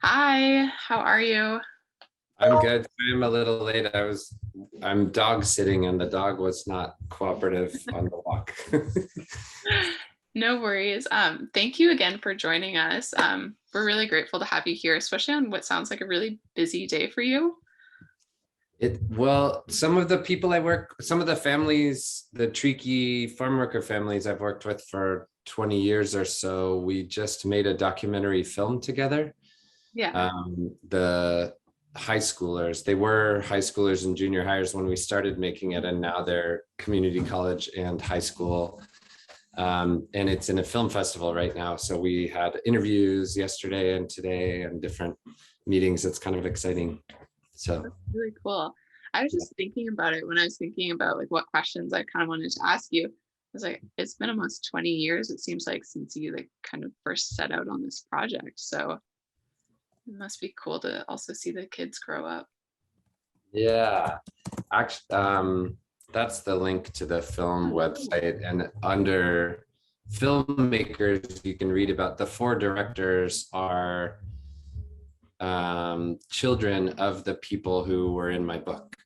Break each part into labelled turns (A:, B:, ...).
A: Hi, how are you?
B: I'm good. I'm a little late. I'm dog sitting and the dog was not cooperative on the walk.
A: No worries. Thank you again for joining us. We're really grateful to have you here, especially on what sounds like a really busy day for you.
B: Some of the people some of the families, the Tricky farm worker families I've worked with for 20 years or so, we just made a documentary film together.
A: Yeah.
B: The high schoolers, they were high schoolers and junior hires when we started making it, and now they're community college and high school. And it's in a film festival right now. So we had interviews yesterday and today and different meetings. It's kind of exciting. So
A: That's really cool. I was
B: yeah.
A: just thinking about it when I was thinking about like what questions I kind of wanted to ask you. I was like, it's been almost 20 years, it seems like, since you like kind of first set out on this project. So it must be cool to also see the kids grow up.
B: Yeah, actually, that's the link to the film website. And under filmmakers, you can read about the four directors are children of the people who were in my book.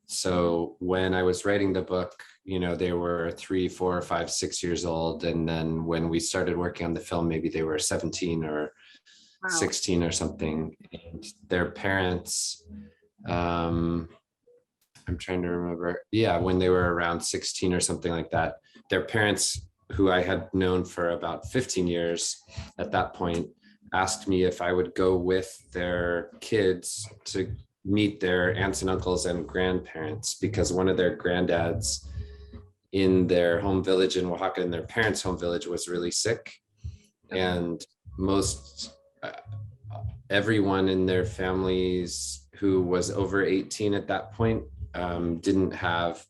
B: So when I was writing the book, they were 3, 4, 5, 6 years old. And then when we started working on the film, maybe they were 17 or
A: Wow.
B: 16 or something. And their parents, I'm trying to remember. Yeah, when they were around 16 or something like that, their parents, who I had known for about 15 years at that point, asked me if I would go with their kids to meet their aunts and uncles and grandparents, because one of their granddads in their home village in Oaxaca, in their parents' home village, was really sick.
A: Okay.
B: And most everyone in their families who was over 18 at that point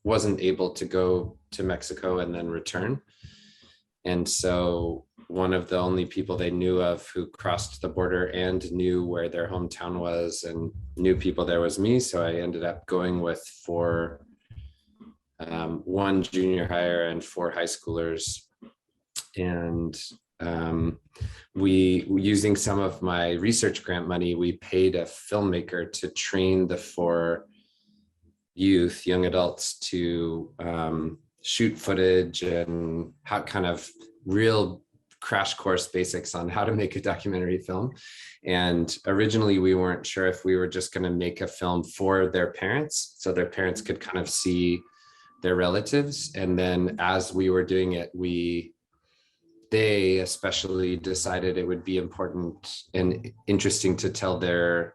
B: wasn't able to go to Mexico and then return. And so one of the only people they knew of who crossed the border and knew where their hometown was and knew people there was me. So I ended up going with one junior hire and 4 high schoolers. And we, using some of my research grant money, we paid a filmmaker to train the 4 young adults to shoot footage and how kind of real crash course basics on how to make a documentary film. And originally we weren't sure if we were just going to make a film for their parents, so their parents could kind of see their relatives. And then as we were doing it, they especially decided it would be important and interesting to tell the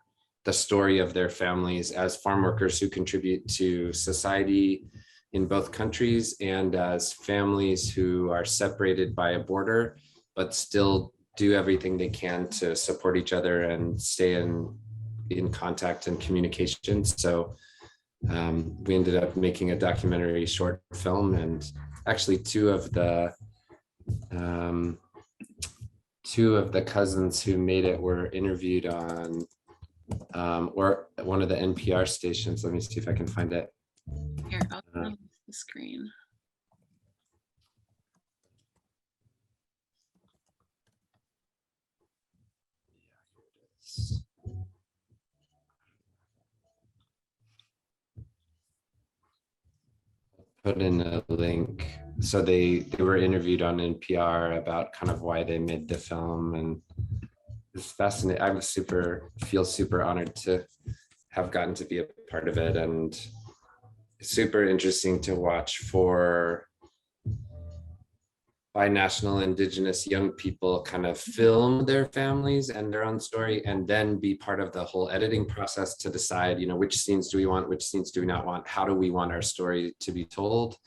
B: story of their families as farm workers who contribute to society in both countries, and as families who are separated by a border, but still do everything they can to support each other and stay in contact and communication. So we ended up making a documentary short film, and actually um, two of the cousins who made it were interviewed on or one of the NPR stations. Let me see if I can find it.
A: Here, I'll
B: Uh,
A: turn off the screen.
B: Put in a link. So they were interviewed on NPR about kind of why they made the film, and it's fascinating. Feel super honored to have gotten to be a part of it, and super interesting to watch for binational indigenous young people kind of film their families and their own story, and then be part of the whole editing process to decide, which scenes do we want, which scenes do we not want, how do we want our story to be told,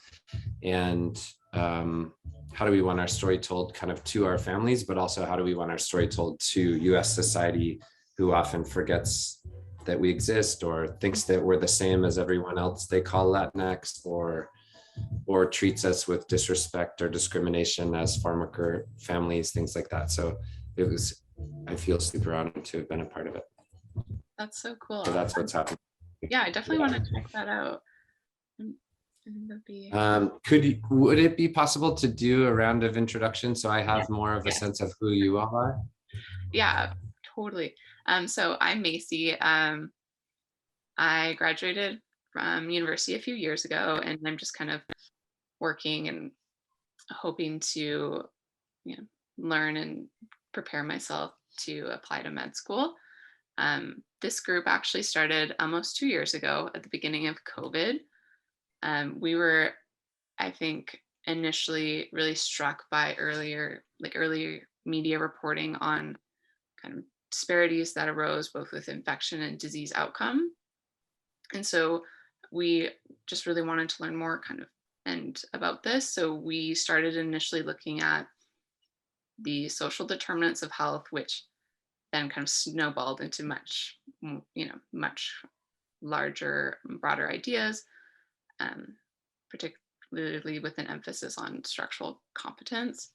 B: and how do we want our story told kind of to our families, but also how do we want our story told to US society, who often forgets that we exist or thinks that we're the same as everyone else they call Latinx, or treats us with disrespect or discrimination as farm worker families, things like that. So I feel super honored to have been a part of it.
A: That's so cool.
B: So that's what's happening.
A: Yeah, I definitely
B: Yeah.
A: want to check that out. I think that'd be
B: Would it be possible to do a round of introduction so I have more of a sense of who you all are?
A: yeah, Totally. So I'm Macy. I graduated from university a few years ago, and I'm just kind of working and hoping to, you know, learn and prepare myself to apply to med school. This group actually started almost 2 years ago at the beginning of COVID. We were, I think, initially really struck by earlier media reporting on kind of disparities that arose both with infection and disease outcome. And so we just really wanted to learn more kind of and about this. So we started initially looking at the social determinants of health, which then kind of snowballed into much larger, broader ideas, um, particularly with an emphasis on structural competence.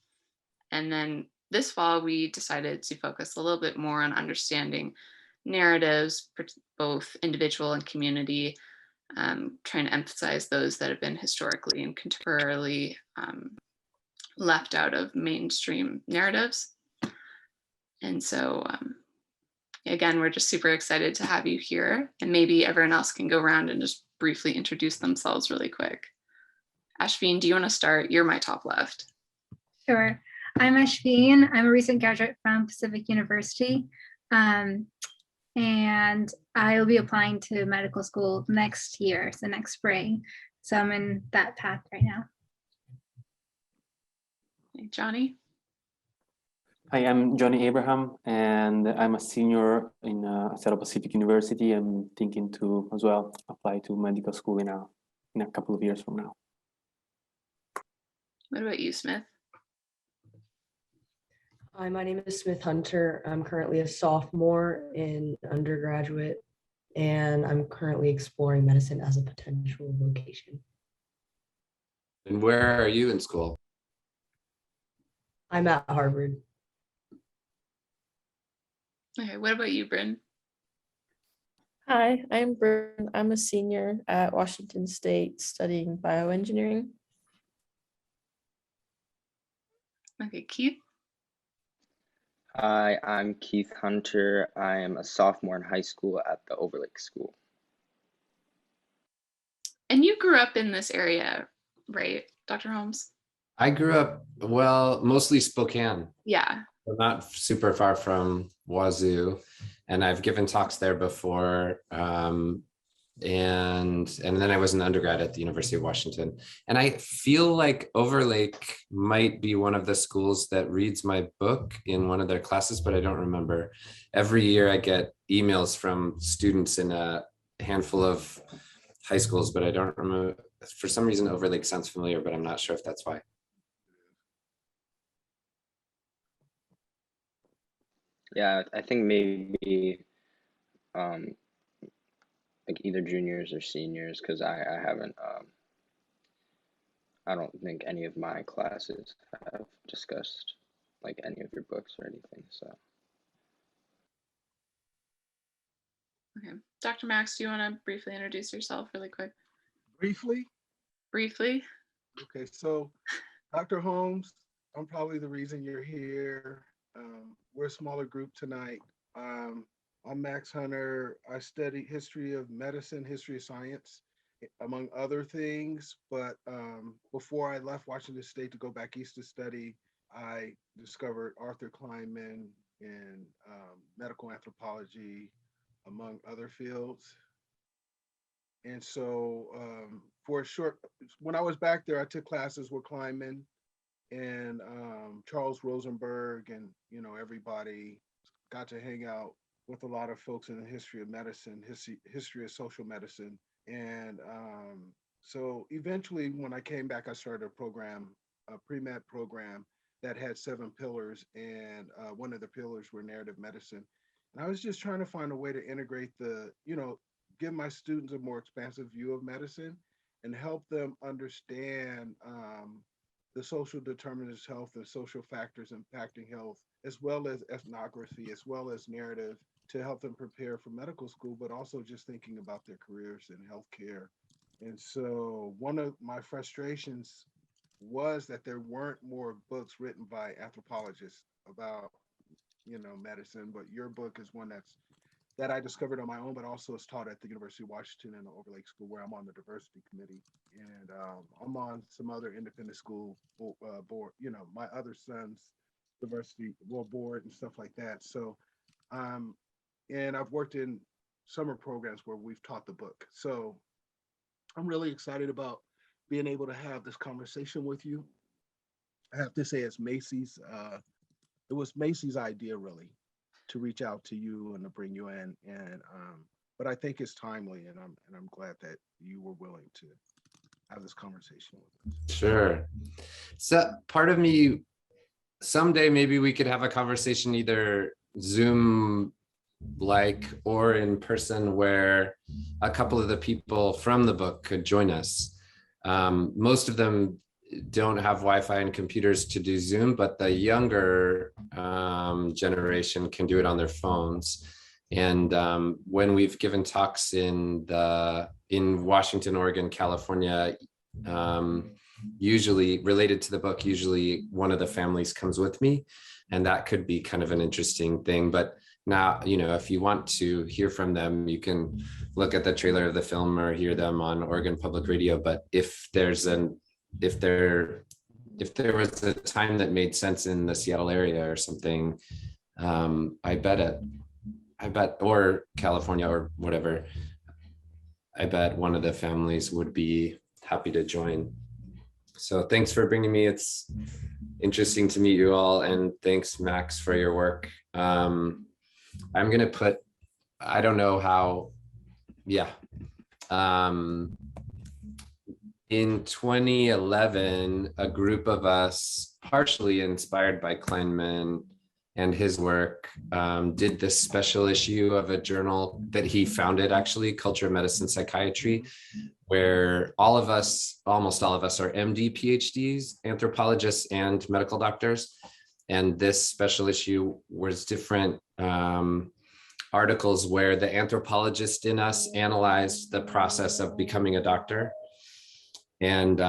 A: And then this fall, we decided to focus a little bit more on understanding narratives, both individual and community, trying to emphasize those that have been historically and contemporarily left out of mainstream narratives. And so, again, we're just super excited to have you here. And maybe everyone else can go around and just briefly introduce themselves really quick. Ashveen, do you want to start? You're my top left.
C: Sure. I'm Ashveen. I'm a recent graduate from Pacific University. And I will be applying to medical school next year, so next spring. So I'm in that path right now.
A: Hey, Johnny?
D: Hi, I'm Johnny Abraham, and I'm a senior in Seattle Pacific University. I'm thinking to as well apply to medical school in a couple of years from now.
A: What about you, Smith?
E: Hi, my name is Smith Hunter. I'm currently a sophomore in undergraduate, and I'm currently exploring medicine as a potential vocation.
B: And where are you in school?
E: I'm at Harvard.
A: Okay, what about you, Bryn?
F: Hi, I'm Bryn. I'm a senior at Washington State studying bioengineering.
A: Okay, Keith?
G: Hi, I'm Keith Hunter. I am a sophomore in high school at the Overlake School.
A: And you grew up in this area, right, Dr. Holmes?
B: I grew up, well, mostly Spokane,
A: Yeah.
B: but not super far from Wazoo. And I've given talks there before. And then I was an undergrad at the University of Washington. And I feel like Overlake might be one of the schools that reads my book in one of their classes, but I don't remember. Every year I get emails from students in a handful of high schools, but I don't remember. For some reason, Overlake sounds familiar, but I'm not sure if that's why.
G: Yeah, I think maybe like either juniors or seniors, because I haven't I don't think any of my classes have discussed like any of your books or anything. So
A: Okay. Dr. Max, do you want to briefly introduce yourself really quick?
H: Briefly?
A: Briefly?
H: Okay, so Dr. Holmes, I'm probably the reason you're here. We're a smaller group tonight. I'm Max Hunter. I study history of medicine, history of science, among other things. But before I left Washington State to go back east to study, I discovered Arthur Kleinman in medical anthropology, among other fields. And so when I was back there, I took classes with Kleinman and Charles Rosenberg, and everybody got to hang out with a lot of folks in the history of medicine, history of social medicine. And so eventually when I came back, I started a pre-med program that had 7 pillars, and one of the pillars were narrative medicine. And I was just trying to find a way to integrate give my students a more expansive view of medicine and help them understand the social determinants of health and social factors impacting health, as well as ethnography, as well as narrative, to help them prepare for medical school, but also just thinking about their careers in healthcare. And so one of my frustrations was that there weren't more books written by anthropologists about medicine, but your book is one that I discovered on my own, but also is taught at the University of Washington in the Overlake School, where I'm on the diversity committee, and I'm on some other independent school board. My other son's diversity board and stuff like that. So, and I've worked in summer programs where we've taught the book. So I'm really excited about being able to have this conversation with you. I have to say, it's Macy's. It was Macy's idea, really, to reach out to you and to bring you in, and but I think it's timely, and I'm glad that you were willing to have this conversation with us.
B: Sure. So part of me, someday maybe we could have a conversation, either Zoom like or in person, where a couple of the people from the book could join us. Most of them don't have Wi-Fi and computers to do Zoom, but the younger generation can do it on their phones. And when we've given talks in Washington, Oregon, California, usually related to the book, usually one of the families comes with me, and that could be kind of an interesting thing. But now, if you want to hear from them, you can look at the trailer of the film or hear them on Oregon Public Radio. But if there was a time that made sense in the Seattle area or something, I bet, or California or whatever, I bet one of the families would be happy to join. So thanks for bringing me. It's interesting to meet you all, and thanks, Max, for your work. I'm going to put, I don't know how, in 2011, a group of us, partially inspired by Kleinman and his work, did this special issue of a journal that he founded, actually, Culture, Medicine, Psychiatry, where almost all of us are MD, PhDs, anthropologists, and medical doctors. And this special issue was different articles where the anthropologist in us analyzed the process of becoming a doctor. And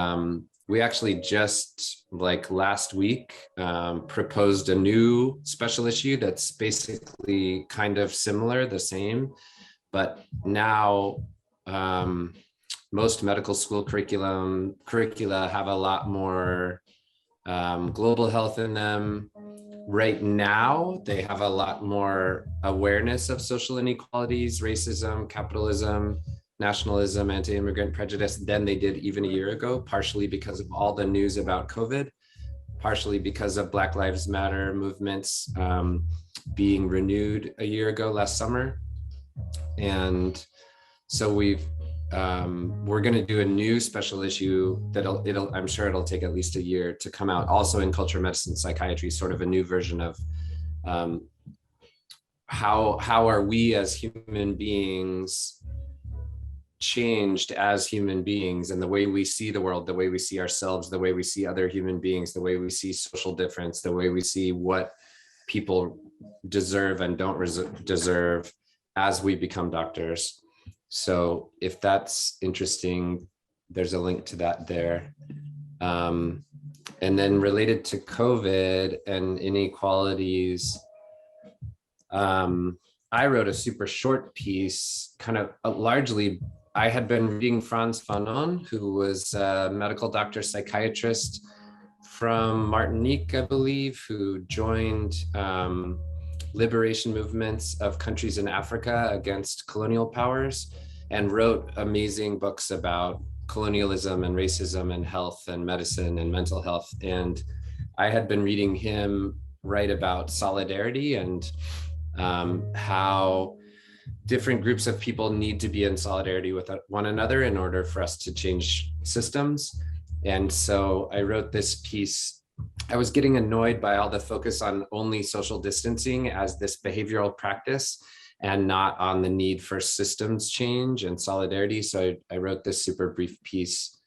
B: we actually just, like, last week, proposed a new special issue that's basically kind of similar, the same, but now most medical school curricula have a lot more global health in them. Right now, they have a lot more awareness of social inequalities, racism, capitalism, nationalism, anti-immigrant prejudice than they did even a year ago, partially because of all the news about COVID, partially because of Black Lives Matter movements being renewed a year ago last summer. And so we're going to do a new special issue that I'm sure it'll take at least a year to come out, also in Culture, Medicine, Psychiatry, sort of a new version of how are we as human beings changed as human beings, and the way we see the world, the way we see ourselves, the way we see other human beings, the way we see social difference, the way we see what people deserve and don't deserve as we become doctors. So if that's interesting, there's a link to that there. And then related to COVID and inequalities, I wrote a super short piece, kind of largely, I had been reading Frantz Fanon, who was a medical doctor, psychiatrist from Martinique, I believe, who joined liberation movements of countries in Africa against colonial powers, and wrote amazing books about colonialism and racism and health and medicine and mental health. And I had been reading him write about solidarity and how different groups of people need to be in solidarity with one another in order for us to change systems. And so I wrote this piece. I was getting annoyed by all the focus on only social distancing as this behavioral practice and not on the need for systems change and solidarity. So I wrote this super brief piece.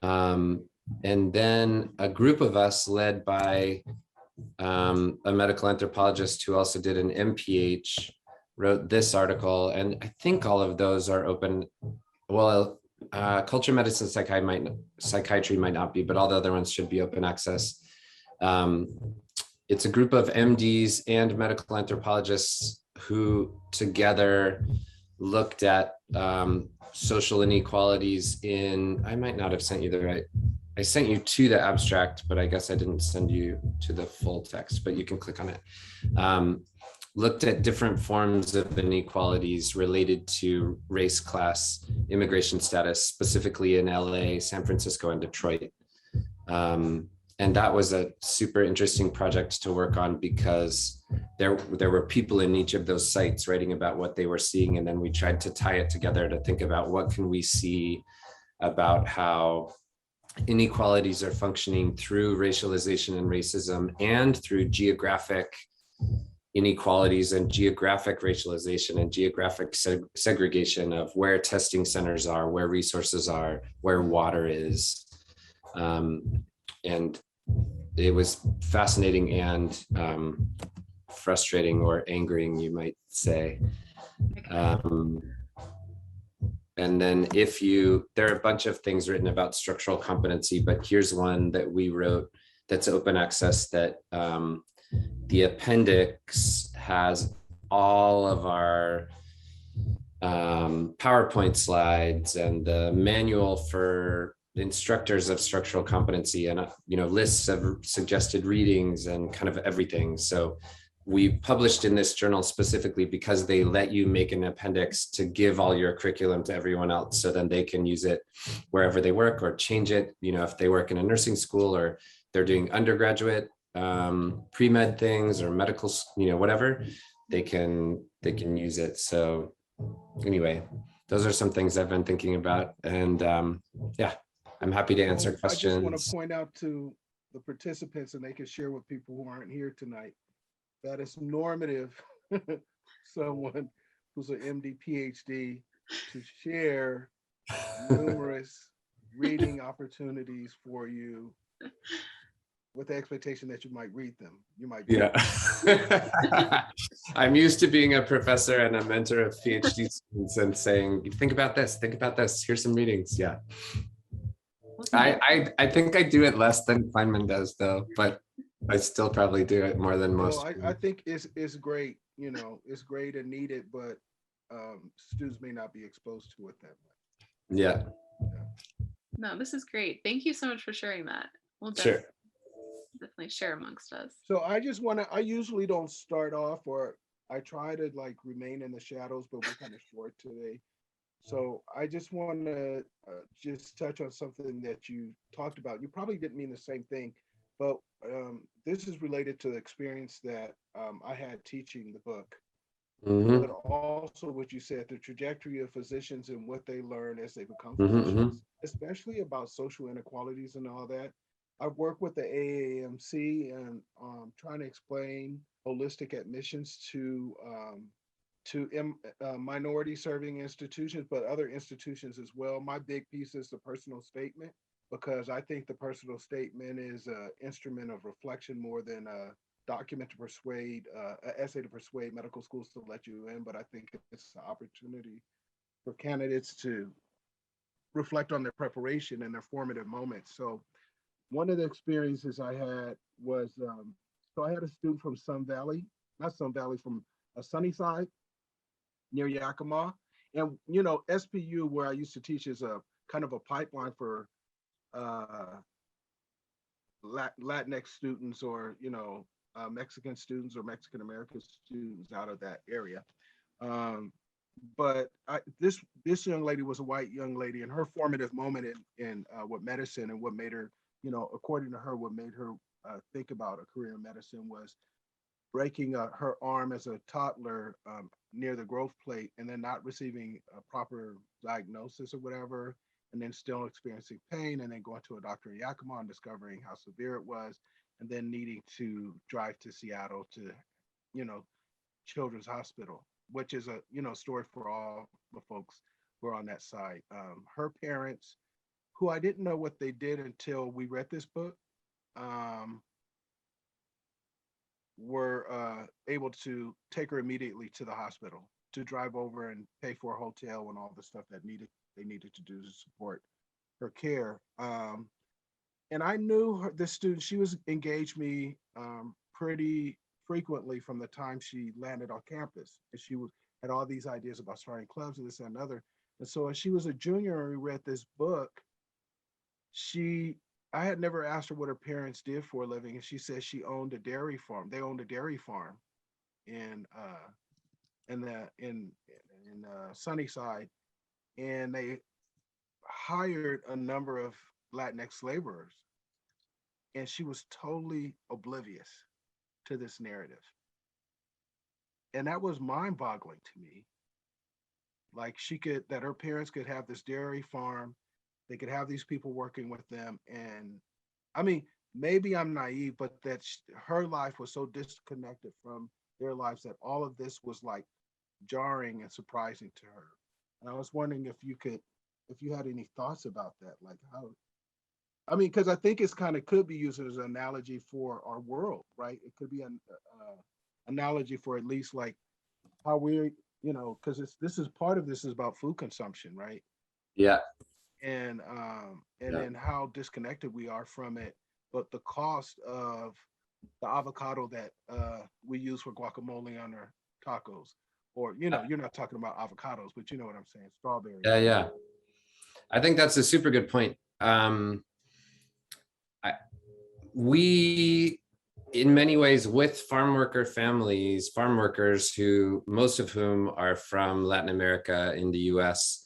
B: And then a group of us led by a medical anthropologist who also did an MPH wrote this article, and I think all of those are open. Well, Culture, Medicine, Psychiatry might not be, but all the other ones should be open access. it's a group of MDs and medical anthropologists who together looked at social inequalities in, I might not have sent you the right, I sent you to the abstract, but I guess I didn't send you to the full text, but you can click on it. Looked at different forms of inequalities related to race, class, immigration status, specifically in LA, San Francisco, and Detroit. And that was a super interesting project to work on because there were people in each of those sites writing about what they were seeing. And then we tried to tie it together to think about what can we see about how inequalities are functioning through racialization and racism and through geographic inequalities and geographic racialization and geographic segregation of where testing centers are, where resources are, where water is. And it was fascinating and frustrating or angering, you might say. And then there are a bunch of things written about structural competency, but here's one that we wrote that's open access that the appendix has all of our PowerPoint slides and the manual for instructors of structural competency and lists of suggested readings and kind of everything. So we published in this journal specifically because they let you make an appendix to give all your curriculum to everyone else, so then they can use it wherever they work or change it. If they work in a nursing school or they're doing undergraduate pre-med things or medical, whatever, they can use it. So anyway, those are some things I've been thinking about, and yeah, I'm happy to answer questions.
H: I just want to point out to the participants, and they can share with people who aren't here tonight, that it's normative someone who's an MD, PhD to share numerous reading opportunities for you with the expectation that you might read them. You might.
B: Yeah. I'm used to being a professor and a mentor of PhD students and saying, think about this, here's some readings. Yeah. I think I do it less than Kleinman does though, but I still probably do it more than most.
H: Well, I think it's great, it's great and needed, but students may not be exposed to it that much.
B: Yeah.
A: No, this is great. Thank you so much for sharing that. We'll
B: Sure.
A: definitely share amongst us.
H: So I usually don't start off, or I try to remain in the shadows, but we're kind of short today. So I just want to just touch on something that you talked about. You probably didn't mean the same thing, but this is related to the experience that I had teaching the book.
B: Mm-hmm.
H: But also what you said, the trajectory of physicians and what they learn as they become
B: Mm-hmm.
H: physicians, especially about social inequalities and all that. I've worked with the AAMC and trying to explain holistic admissions to minority serving institutions, but other institutions as well. My big piece is the personal statement, because I think the personal statement is an instrument of reflection more than a document to persuade, an essay to persuade medical schools to let you in. But I think it's an opportunity for candidates to reflect on their preparation and their formative moments. So one of the experiences I had was, so I had a student from from Sunnyside near Yakima. And, SPU, where I used to teach, is a kind of a pipeline for Latinx students or, Mexican students or Mexican American students out of that area. But this young lady was a white young lady, and her formative moment in what medicine and what made her, according to her, what made her think about a career in medicine was breaking her arm as a toddler near the growth plate, and then not receiving a proper diagnosis or whatever, and then still experiencing pain, and then going to a doctor in Yakima and discovering how severe it was, and then needing to drive to Seattle to, Children's Hospital, which is a, story for all the folks who are on that side. Her parents, who I didn't know what they did until we read this book, were able to take her immediately to the hospital, to drive over and pay for a hotel and all the stuff that they needed to do to support her care. and I knew her, this student, she was engaged me pretty frequently from the time she landed on campus. And she was, had all these ideas about starting clubs and this and another. And so as she was a junior and we read this book, she, I had never asked her what her parents did for a living. And she said she owned a dairy farm. They owned a dairy farm in Sunnyside. And they hired a number of Latinx laborers. And she was totally oblivious to this narrative. And that was mind boggling to me. Like that her parents could have this dairy farm, they could have these people working with them. And I mean, maybe I'm naive, but that her life was so disconnected from their lives that all of this was like jarring and surprising to her. And I was wondering if you had any thoughts about that, like how, I mean, because I think it's kind of could be used as an analogy for our world, right? It could be an analogy for at least like how we're, you know, because this is part of this is about food consumption, right?
B: Yeah.
H: And
B: Yeah.
H: then how disconnected we are from it, but the cost of the avocado that we use for guacamole on our tacos, or you know, you're not talking about avocados, but you know what I'm saying, strawberries.
B: Yeah. I think that's a super good point. We, in many ways, with farm worker families, farm workers who, most of whom are from Latin America in the US,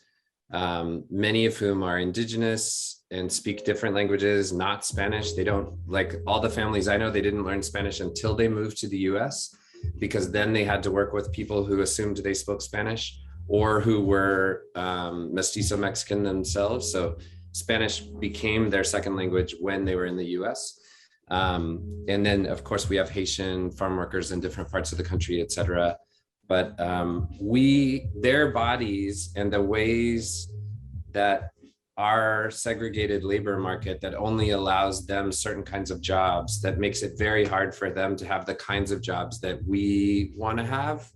B: many of whom are indigenous and speak different languages, not Spanish. They don't, like all the families I know, they didn't learn Spanish until they moved to the US, because then they had to work with people who assumed they spoke Spanish or who were mestizo Mexican themselves. So Spanish became their second language when they were in the US. And then of course we have Haitian farm workers in different parts of the country, et cetera. But their bodies and the ways that our segregated labor market that only allows them certain kinds of jobs, that makes it very hard for them to have the kinds of jobs that we want to have.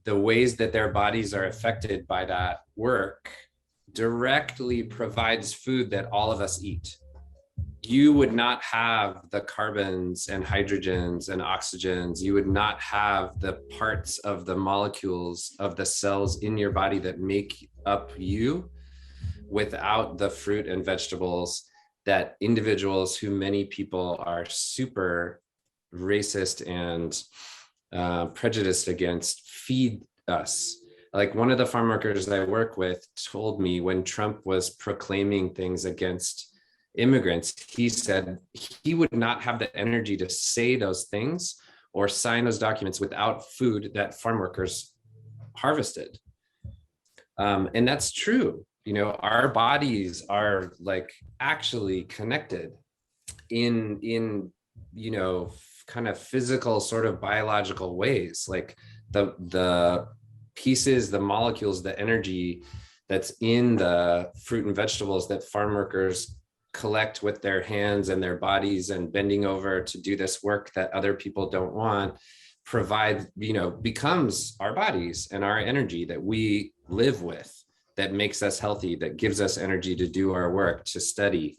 B: The ways that their bodies are affected by that work directly provides food that all of us eat. You would not have the carbons and hydrogens and oxygens. You would not have the parts of the molecules of the cells in your body that make up you without the fruit and vegetables that individuals who many people are super racist and prejudiced against feed us. Like one of the farm workers that I work with told me when Trump was proclaiming things against immigrants, he said he would not have the energy to say those things or sign those documents without food that farm workers harvested. And that's true. You know, our bodies are like actually connected in you know, kind of physical sort of biological ways. Like the pieces, the molecules, the energy that's in the fruit and vegetables that farm workers collect with their hands and their bodies and bending over to do this work that other people don't want, provide, you know, becomes our bodies and our energy that we live with, that makes us healthy, that gives us energy to do our work, to study,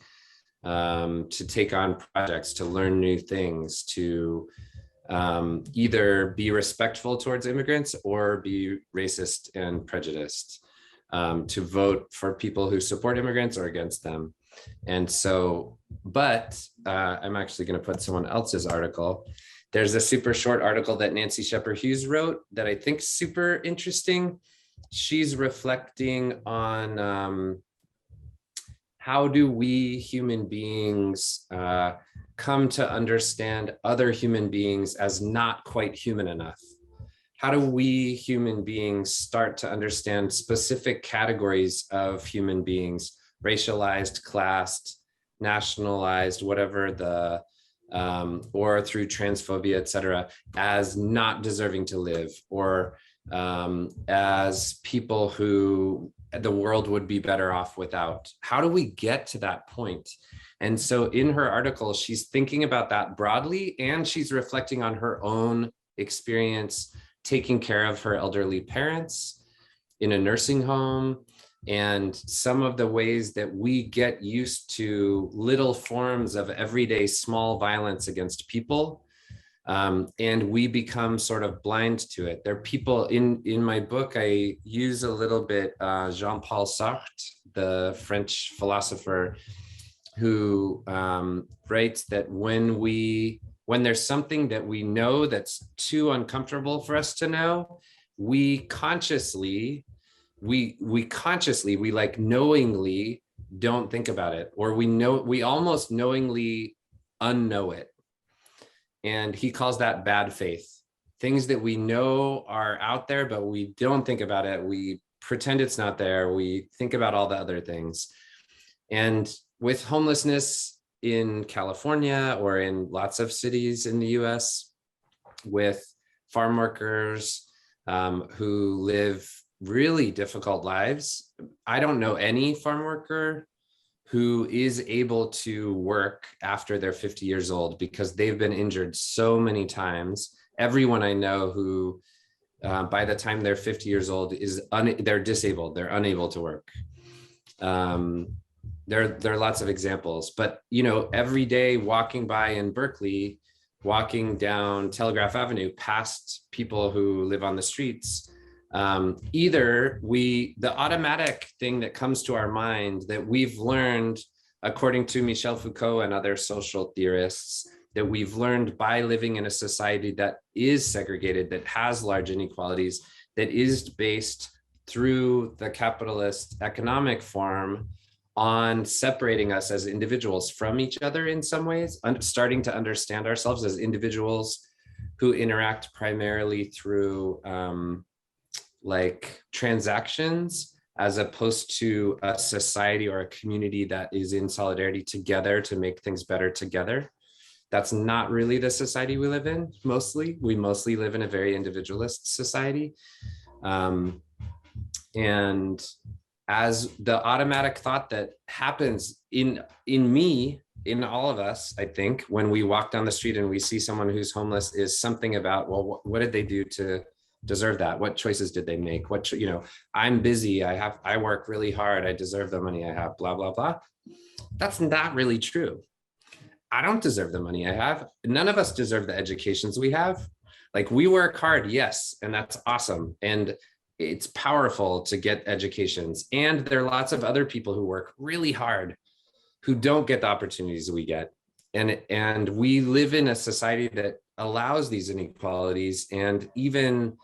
B: to take on projects, to learn new things, to either be respectful towards immigrants or be racist and prejudiced, to vote for people who support immigrants or against them. And so, but I'm actually going to put someone else's article. There's a super short article that Nancy Shepherd Hughes wrote that I think super interesting. She's reflecting on how do we human beings come to understand other human beings as not quite human enough? How do we human beings start to understand specific categories of human beings, racialized, classed, nationalized, whatever the, or through transphobia, et cetera, as not deserving to live, or as people who the world would be better off without? How do we get to that point? And so in her article, she's thinking about that broadly, and she's reflecting on her own experience taking care of her elderly parents in a nursing home, and some of the ways that we get used to little forms of everyday small violence against people, and we become sort of blind to it. There are people in my book, I use a little bit Jean-Paul Sartre, the French philosopher, who writes that when there's something that we know that's too uncomfortable for us to know, we consciously, we like knowingly don't think about it, or we almost knowingly unknow it. And he calls that bad faith. Things that we know are out there, but we don't think about it. We pretend it's not there. We think about all the other things. And with homelessness in California or in lots of cities in the US, with farm workers who live really difficult lives. I don't know any farm worker who is able to work after they're 50 years old because they've been injured so many times. Everyone I know who by the time they're 50 years old they're disabled, they're unable to work. There are lots of examples, but every day walking by in Berkeley, walking down Telegraph Avenue past people who live on the streets, the automatic thing that comes to our mind that we've learned, according to Michel Foucault and other social theorists, that we've learned by living in a society that is segregated, that has large inequalities, that is based through the capitalist economic form on separating us as individuals from each other in some ways, starting to understand ourselves as individuals who interact primarily through like transactions, as opposed to a society or a community that is in solidarity together to make things better together. That's not really the society we live in. We mostly live in a very individualist society. And as the automatic thought that happens in me, in all of us, I think, when we walk down the street and we see someone who's homeless, is something about, well, what did they do to deserve that? What choices did they make? I'm busy, I work really hard, I deserve the money I have, blah, blah, blah. That's not really true. I don't deserve the money I have. None of us deserve the educations we have. Like, we work hard, yes, and that's awesome. And it's powerful to get educations. And there are lots of other people who work really hard who don't get the opportunities we get. And we live in a society that allows these inequalities and even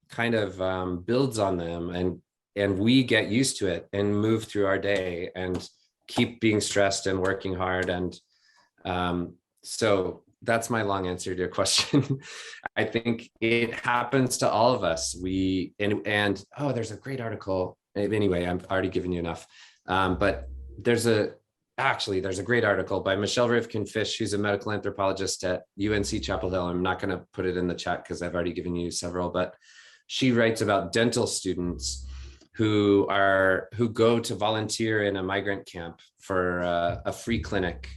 B: kind of builds on them. And we get used to it and move through our day and keep being stressed and working hard. And so that's my long answer to your question. I think it happens to all of us. Oh, there's a great article. Anyway, I'm already giving you enough. But there's a great article by Michelle Rivkin-Fish, who's a medical anthropologist at UNC Chapel Hill. I'm not going to put it in the chat because I've already given you several, but she writes about dental students who go to volunteer in a migrant camp for a free clinic.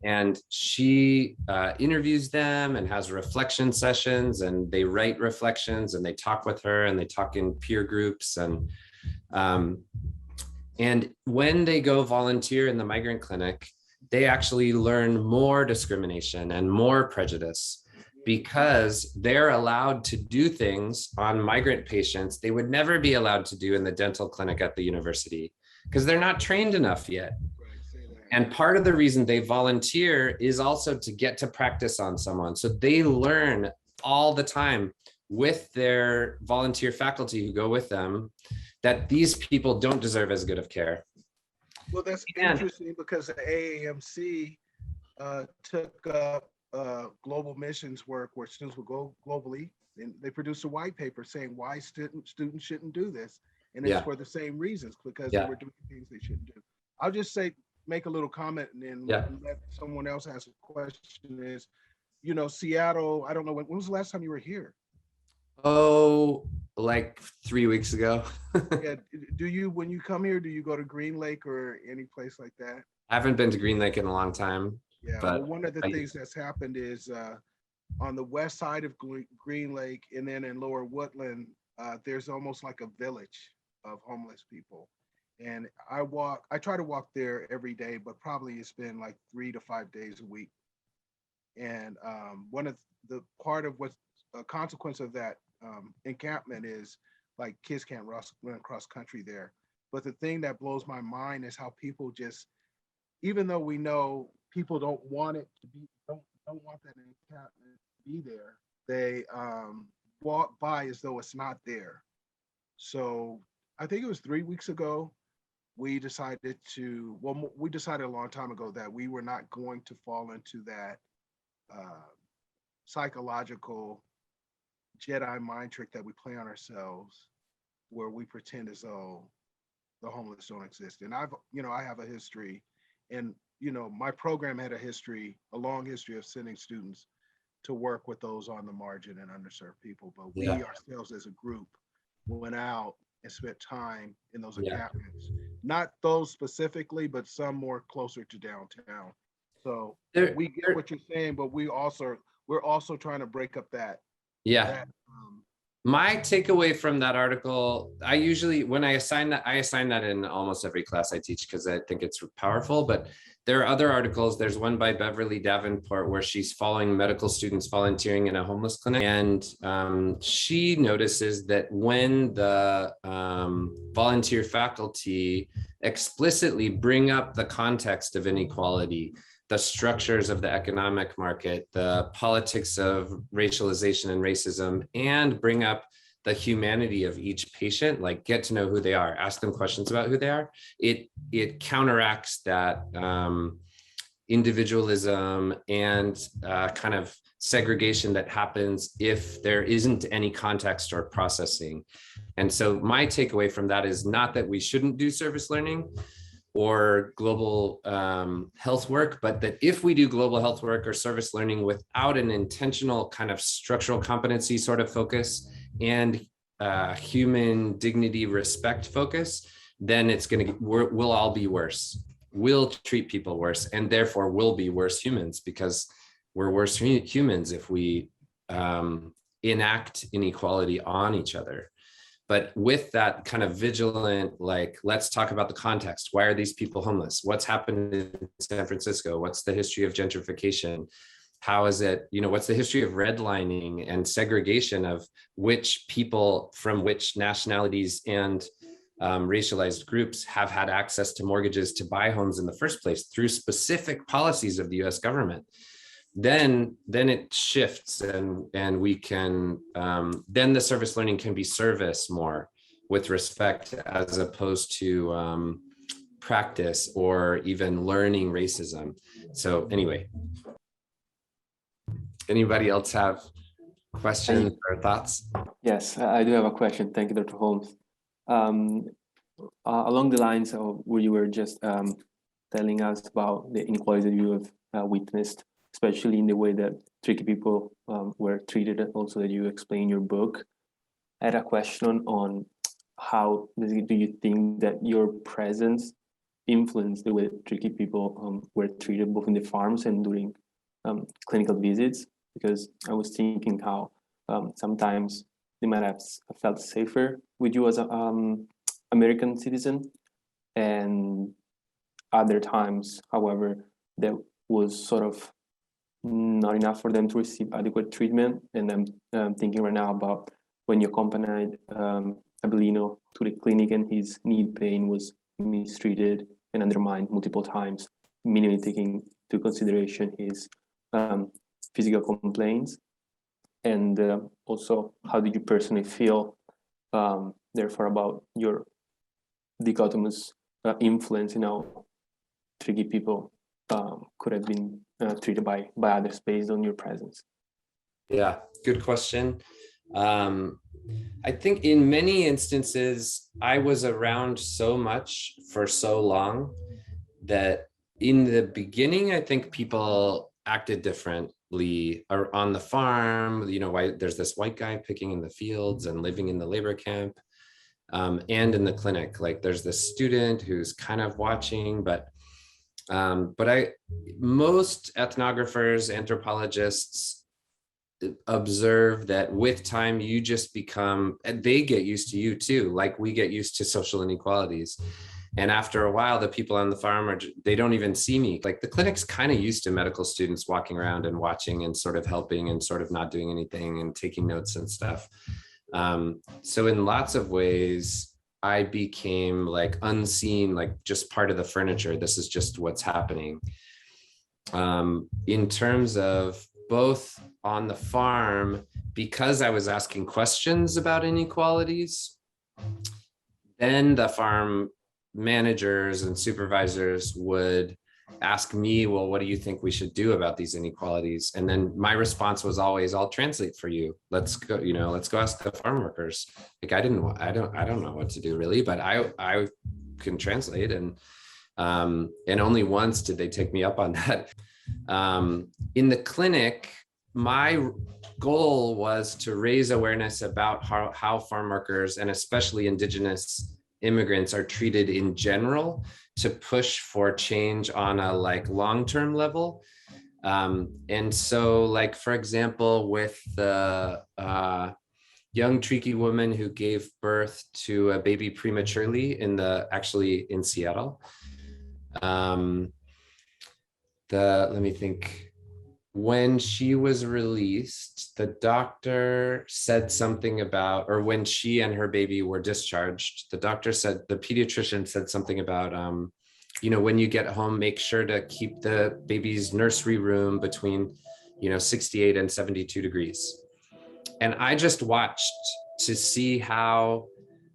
B: And she interviews them and has reflection sessions, and they write reflections and they talk with her and they talk in peer groups. And when they go volunteer in the migrant clinic, they actually learn more discrimination and more prejudice because they're allowed to do things on migrant patients they would never be allowed to do in the dental clinic at the university because they're not trained enough yet. And part of the reason they volunteer is also to get to practice on someone. So they learn all the time with their volunteer faculty who go with them that these people don't deserve as good of care.
H: Well, that's interesting because the AAMC took up global missions work where students would go globally, and they produced a white paper saying why students shouldn't do this. And it's for the same reasons, because they were doing things they shouldn't do. I'll just make a little comment and then let someone else ask a question. Is, Seattle, I don't know, when was the last time you were here?
B: Oh, like 3 weeks ago.
H: Yeah. When you come here, do you go to Green Lake or any place like that?
B: I haven't been to Green Lake in a long time.
H: Yeah,
B: but
H: one of the things that's happened is on the west side of Green Lake and then in Lower Woodland, there's almost like a village of homeless people. And I try to walk there every day, but probably it's been like 3 to 5 days a week. And one of the part of what's a consequence of that encampment is like kids can't run cross country there. But the thing that blows my mind is how people just, even though we know people don't want it to be, don't want that encampment to be there, they walk by as though it's not there. So I think it was 3 weeks ago, we decided we decided a long time ago that we were not going to fall into that psychological Jedi mind trick that we play on ourselves, where we pretend as though the homeless don't exist. And I have a history, and my program had a long history of sending students to work with those on the margin and underserved people. But we ourselves as a group went out and spent time in those encampments, not those specifically, but some more closer to downtown. So we get what you're saying, but we're also trying to break up that.
B: My takeaway from that article, I usually, when I assign that in almost every class I teach because I think it's powerful, but there are other articles. There's one by Beverly Davenport where she's following medical students volunteering in a homeless clinic. And she notices that when the volunteer faculty explicitly bring up the context of inequality, the structures of the economic market, the politics of racialization and racism, and bring up the humanity of each patient, like get to know who they are, ask them questions about who they are. It counteracts that individualism and kind of segregation that happens if there isn't any context or processing. And so my takeaway from that is not that we shouldn't do service learning or global health work, but that if we do global health work or service learning without an intentional kind of structural competency sort of focus and human dignity, respect focus, then we'll all be worse. We'll treat people worse, and therefore we'll be worse humans because we're worse humans if we enact inequality on each other. But with that kind of vigilant, like, let's talk about the context. Why are these people homeless? What's happened in San Francisco? What's the history of gentrification? How is it, what's the history of redlining and segregation of which people from which nationalities and racialized groups have had access to mortgages to buy homes in the first place through specific policies of the US government? Then it shifts and we can, then the service learning can be service more with respect as opposed to practice or even learning racism. So anyway, anybody else have questions or thoughts?
D: Yes, I do have a question. Thank you, Dr. Holmes. Along the lines of where you were just telling us about the inequalities that you have witnessed, especially in the way that tricky people were treated, also that you explain in your book. I had a question on how do you think that your presence influenced the way that tricky people were treated both in the farms and during clinical visits? Because I was thinking how sometimes they might have felt safer with you as an American citizen, and other times, however, that was sort of not enough for them to receive adequate treatment. And I'm thinking right now about when you accompanied Abelino to the clinic and his knee pain was mistreated and undermined multiple times, minimally taking into consideration his physical complaints. And also, how did you personally feel, therefore, about your dichotomous influence in how tricky people could have been treated by others based on your presence?
B: Yeah, good question. I think in many instances, I was around so much for so long that in the beginning, I think people acted differently on the farm. Why there's this white guy picking in the fields and living in the labor camp, and in the clinic, like there's this student who's kind of watching, but most ethnographers, anthropologists observe that with time you just become, and they get used to you too, like we get used to social inequalities. And after a while, the people on the farm they don't even see me. Like the clinic's kind of used to medical students walking around and watching and sort of helping and sort of not doing anything and taking notes and stuff. So in lots of ways, I became like unseen, like just part of the furniture. This is just what's happening. In terms of both on the farm, because I was asking questions about inequalities, then the farm managers and supervisors would ask me, well, what do you think we should do about these inequalities? And then my response was always, I'll translate for you. Let's go, let's go ask the farm workers. Like I don't know what to do really, but I can translate. And only once did they take me up on that. In the clinic, my goal was to raise awareness about how farm workers and especially Indigenous immigrants are treated in general, to push for change on a like long-term level. And so like, for example, with the young Triqui woman who gave birth to a baby prematurely actually in Seattle. Let me think. When she was released, the doctor said something about, or when she and her baby were discharged, the pediatrician said something about, when you get home, make sure to keep the baby's nursery room between, 68 and 72 degrees. And I just watched to see how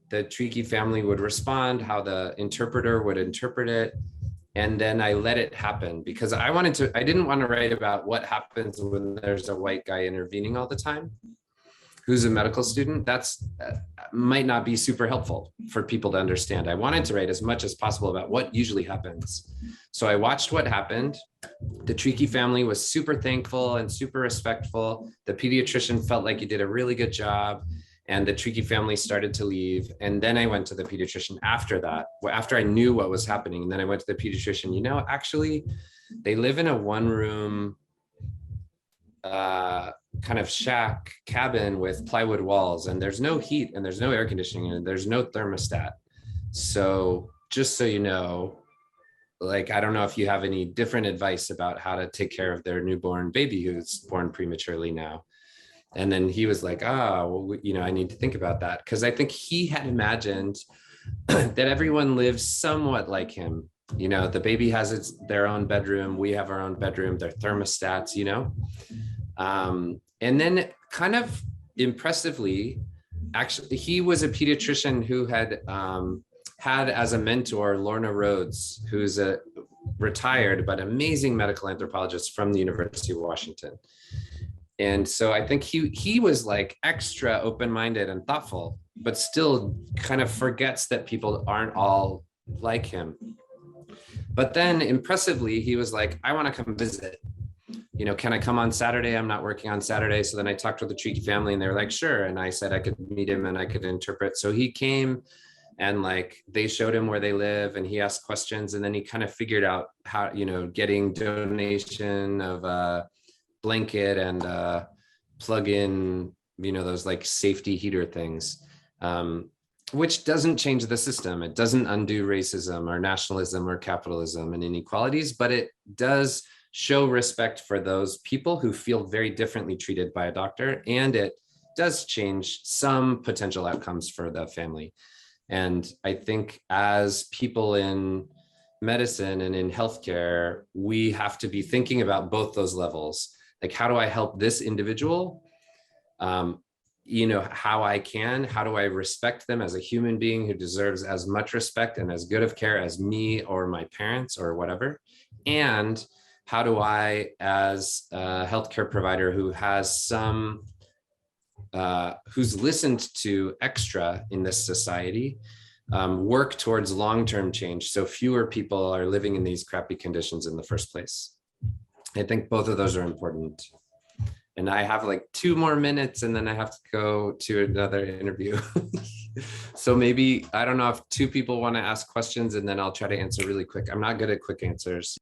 B: the Triqui family would respond, how the interpreter would interpret it. And then I let it happen because I didn't want to write about what happens when there's a white guy intervening all the time, who's a medical student. That's might not be super helpful for people to understand. I wanted to write as much as possible about what usually happens. So I watched what happened. The Triqui family was super thankful and super respectful. The pediatrician felt like he did a really good job. And the Triqui family started to leave. And then I went to the pediatrician after that, after I knew what was happening. And then I went to the pediatrician, actually, they live in a one-room kind of shack cabin with plywood walls, and there's no heat and there's no air conditioning and there's no thermostat. So just so you know, like, I don't know if you have any different advice about how to take care of their newborn baby who's born prematurely now. And then he was like, well, I need to think about that. Because I think he had imagined that everyone lives somewhat like him. The baby has their own bedroom. We have our own bedroom, their thermostats, And then kind of impressively, actually, he was a pediatrician who had had as a mentor Lorna Rhodes, who's a retired but amazing medical anthropologist from the University of Washington. And so I think he was like extra open-minded and thoughtful, but still kind of forgets that people aren't all like him. But then impressively, he was like, I want to come visit. Can I come on Saturday? I'm not working on Saturday. So then I talked with the Triqui family and they were like, sure. And I said I could meet him and I could interpret. So he came and like they showed him where they live and he asked questions. And then he kind of figured out how, getting donation of a blanket and plug in, those like safety heater things, which doesn't change the system. It doesn't undo racism or nationalism or capitalism and inequalities, but it does show respect for those people who feel very differently treated by a doctor. And it does change some potential outcomes for the family. And I think as people in medicine and in healthcare, we have to be thinking about both those levels. Like, how do I help this individual? How I can, how do I respect them as a human being who deserves as much respect and as good of care as me or my parents or whatever? And how do I, as a healthcare provider who has who's listened to extra in this society, work towards long-term change so fewer people are living in these crappy conditions in the first place? I think both of those are important. And I have like 2 more minutes and then I have to go to another interview. So maybe, I don't know if 2 people want to ask questions and then I'll try to answer really quick. I'm not good at quick answers.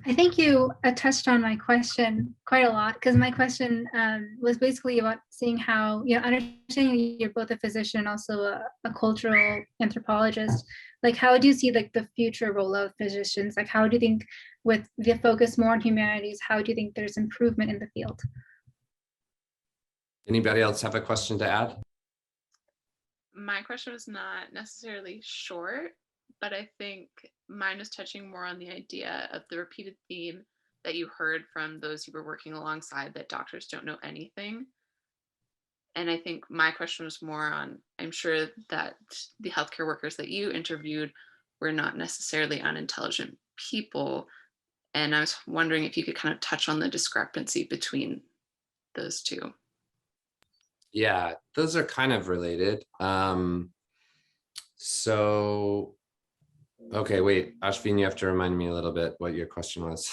C: I think you touched on my question quite a lot, because my question was basically about seeing how, understanding you're both a physician and also a cultural anthropologist, like how do you see like the future role of physicians? Like how do you think, with the focus more on humanities, how do you think there's improvement in the field?
B: Anybody else have a question to add?
A: My question was not necessarily short, but I think mine is touching more on the idea of the repeated theme that you heard from those you were working alongside, that doctors don't know anything. And I think my question was more on, I'm sure that the healthcare workers that you interviewed were not necessarily unintelligent people. And I was wondering if you could kind of touch on the discrepancy between those two.
B: Yeah, those are kind of related. So, okay, wait, Ashvin, you have to remind me a little bit what your question was.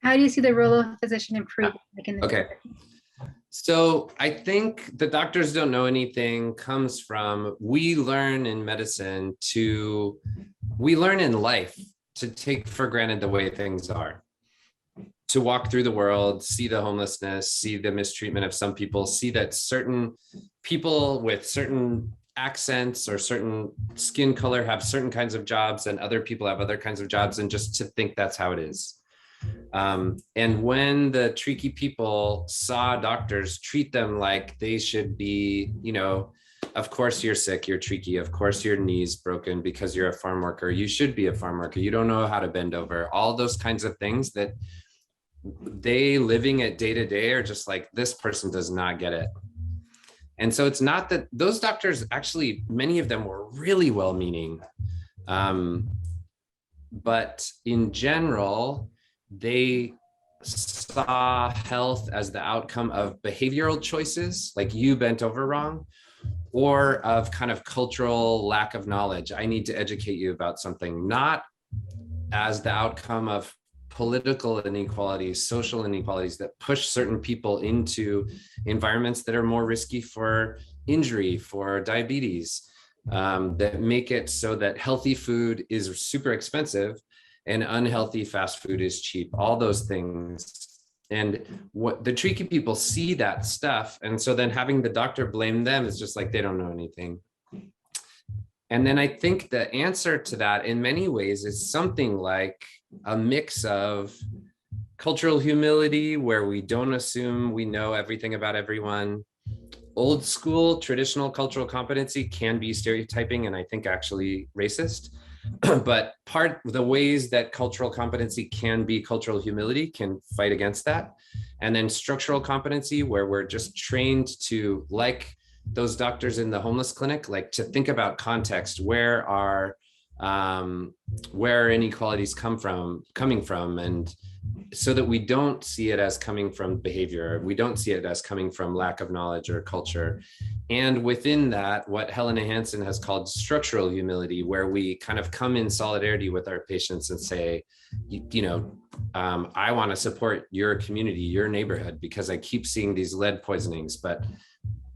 C: How do you see the role of a physician improve? Like in the
B: Okay. So I think the doctors don't know anything comes from, we learn in medicine we learn in life to take for granted the way things are, to walk through the world, see the homelessness, see the mistreatment of some people, see that certain people with certain accents or certain skin color have certain kinds of jobs and other people have other kinds of jobs, and just to think that's how it is. And when the tricky people saw doctors treat them like they should be, of course you're sick, you're tricky, of course your knee's broken because you're a farm worker, you should be a farm worker, you don't know how to bend over, all those kinds of things that they living it day to day are just like, this person does not get it. And so it's not that those doctors, actually, many of them were really well-meaning. But in general, they saw health as the outcome of behavioral choices, like you bent over wrong, or of kind of cultural lack of knowledge. I need to educate you about something, not as the outcome of political inequalities, social inequalities that push certain people into environments that are more risky for injury, for diabetes, that make it so that healthy food is super expensive and unhealthy fast food is cheap, all those things. And what the tricky people see that stuff. And so then having the doctor blame them is just like, they don't know anything. And then I think the answer to that in many ways is something like a mix of cultural humility, where we don't assume we know everything about everyone. Old school traditional cultural competency can be stereotyping and I think actually racist. But the ways that cultural competency can be cultural humility can fight against that. And then structural competency, where we're just trained to, like those doctors in the homeless clinic, like to think about context, where are inequalities coming from, and so that we don't see it as coming from behavior, we don't see it as coming from lack of knowledge or culture. And within that, what Helena Hansen has called structural humility, where we kind of come in solidarity with our patients and say, I want to support your community, your neighborhood, because I keep seeing these lead poisonings, but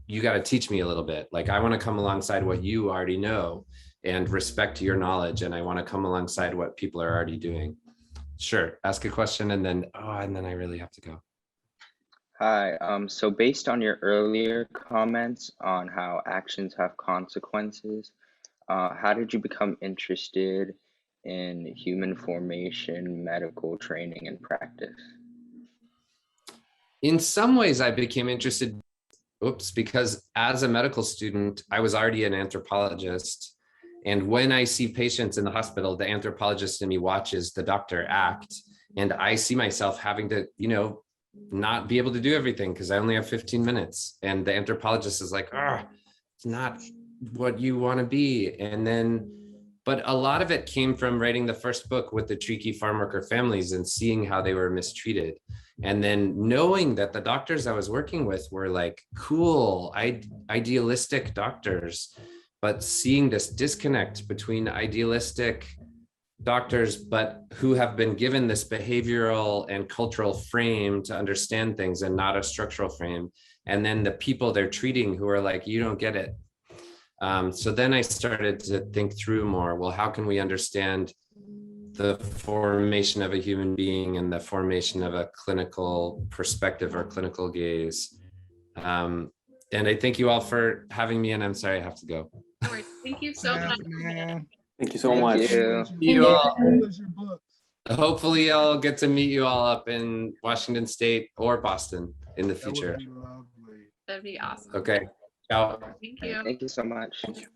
B: you got to teach me a little bit. Like, I want to come alongside what you already know and respect your knowledge. And I want to come alongside what people are already doing. Sure. Ask a question and then I really have to go.
G: Hi, so based on your earlier comments on how actions have consequences, how did you become interested in human formation, medical training, and practice?
B: In some ways, I became interested, because as a medical student, I was already an anthropologist. And when I see patients in the hospital, the anthropologist in me watches the doctor act. And I see myself having to, not be able to do everything because I only have 15 minutes. And the anthropologist is like, it's not what you want to be. And then, but a lot of it came from writing the first book with the tricky farm worker families and seeing how they were mistreated. And then knowing that the doctors I was working with were like cool, idealistic doctors, but seeing this disconnect between idealistic doctors, but who have been given this behavioral and cultural frame to understand things and not a structural frame. And then the people they're treating who are like, you don't get it. So then I started to think through more, well, how can we understand the formation of a human being and the formation of a clinical perspective or clinical gaze. And I thank you all for having me, and I'm sorry I have to go.
A: No worries. Thank you so much.
H: Man.
D: Thank you so
G: Thank
D: much.
G: you.
B: You all,
H: Publish your books.
B: hopefully I'll get to meet you all up in Washington State or Boston in the
H: That would
B: future.
H: be lovely.
A: That'd be awesome.
B: Okay, ciao.
A: Thank you.
G: Thank you so much.
D: Thank you.